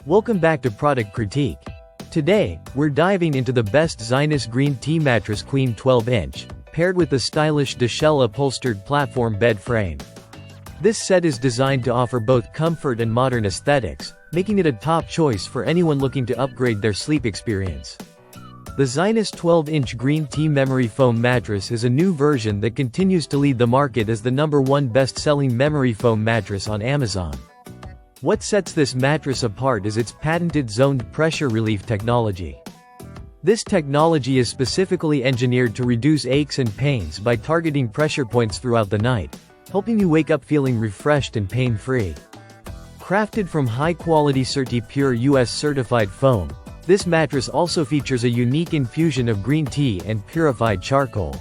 Welcome back to Product Critique. Today, we're diving into the best Zinus Green Tea Mattress Queen 12-inch, paired with the stylish deshell upholstered platform bed frame. This set is designed to offer both comfort and modern aesthetics, making it a top choice for anyone looking to upgrade their sleep experience. The Zinus 12-inch Green Tea Memory Foam Mattress is a new version that continues to lead the market as the #1 best-selling memory foam mattress on Amazon. What sets this mattress apart is its patented zoned pressure relief technology. This technology is specifically engineered to reduce aches and pains by targeting pressure points throughout the night, helping you wake up feeling refreshed and pain-free. Crafted from high-quality CertiPure US certified foam, this mattress also features a unique infusion of green tea and purified charcoal.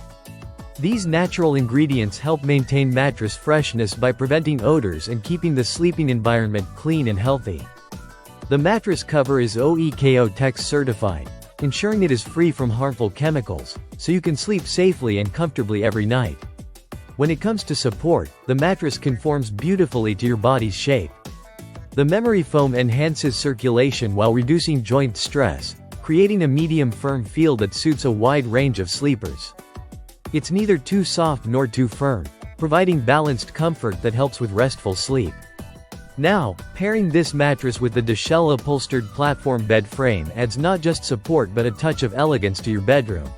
These natural ingredients help maintain mattress freshness by preventing odors and keeping the sleeping environment clean and healthy. The mattress cover is OEKO-TEX certified, ensuring it is free from harmful chemicals, so you can sleep safely and comfortably every night. When it comes to support, the mattress conforms beautifully to your body's shape. The memory foam enhances circulation while reducing joint stress, creating a medium firm feel that suits a wide range of sleepers. It's neither too soft nor too firm, providing balanced comfort that helps with restful sleep. Now, pairing this mattress with the deshell upholstered platform bed frame adds not just support but a touch of elegance to your bedroom.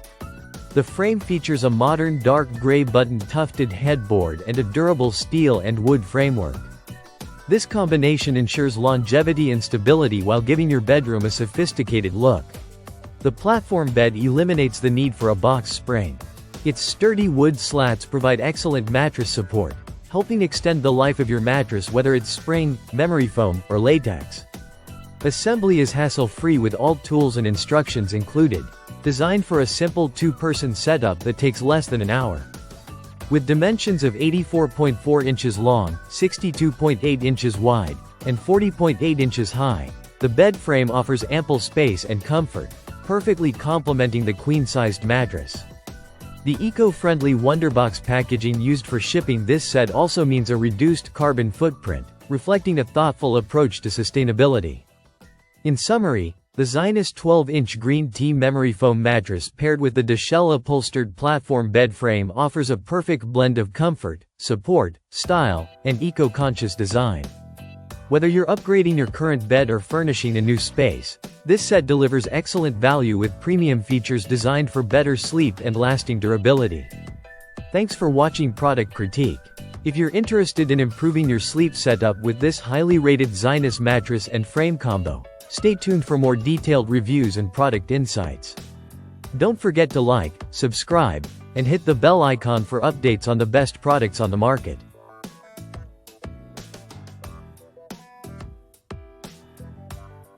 The frame features a modern dark gray buttoned tufted headboard and a durable steel and wood framework. This combination ensures longevity and stability while giving your bedroom a sophisticated look. The platform bed eliminates the need for a box spring. Its sturdy wood slats provide excellent mattress support, helping extend the life of your mattress whether it's spring, memory foam, or latex. Assembly is hassle-free with all tools and instructions included, designed for a simple two-person setup that takes less than an hour. With dimensions of 84.4 inches long, 62.8 inches wide, and 40.8 inches high, the bed frame offers ample space and comfort, perfectly complementing the queen-sized mattress. The eco-friendly Wonderbox packaging used for shipping this set also means a reduced carbon footprint, reflecting a thoughtful approach to sustainability. In summary, the Zinus 12-inch Green Tea Memory Foam Mattress paired with the deshell upholstered platform bed frame offers a perfect blend of comfort, support, style, and eco-conscious design. Whether you're upgrading your current bed or furnishing a new space, this set delivers excellent value with premium features designed for better sleep and lasting durability. Thanks for watching Product Critique. If you're interested in improving your sleep setup with this highly rated Zinus mattress and frame combo, stay tuned for more detailed reviews and product insights. Don't forget to like, subscribe, and hit the bell icon for updates on the best products on the market.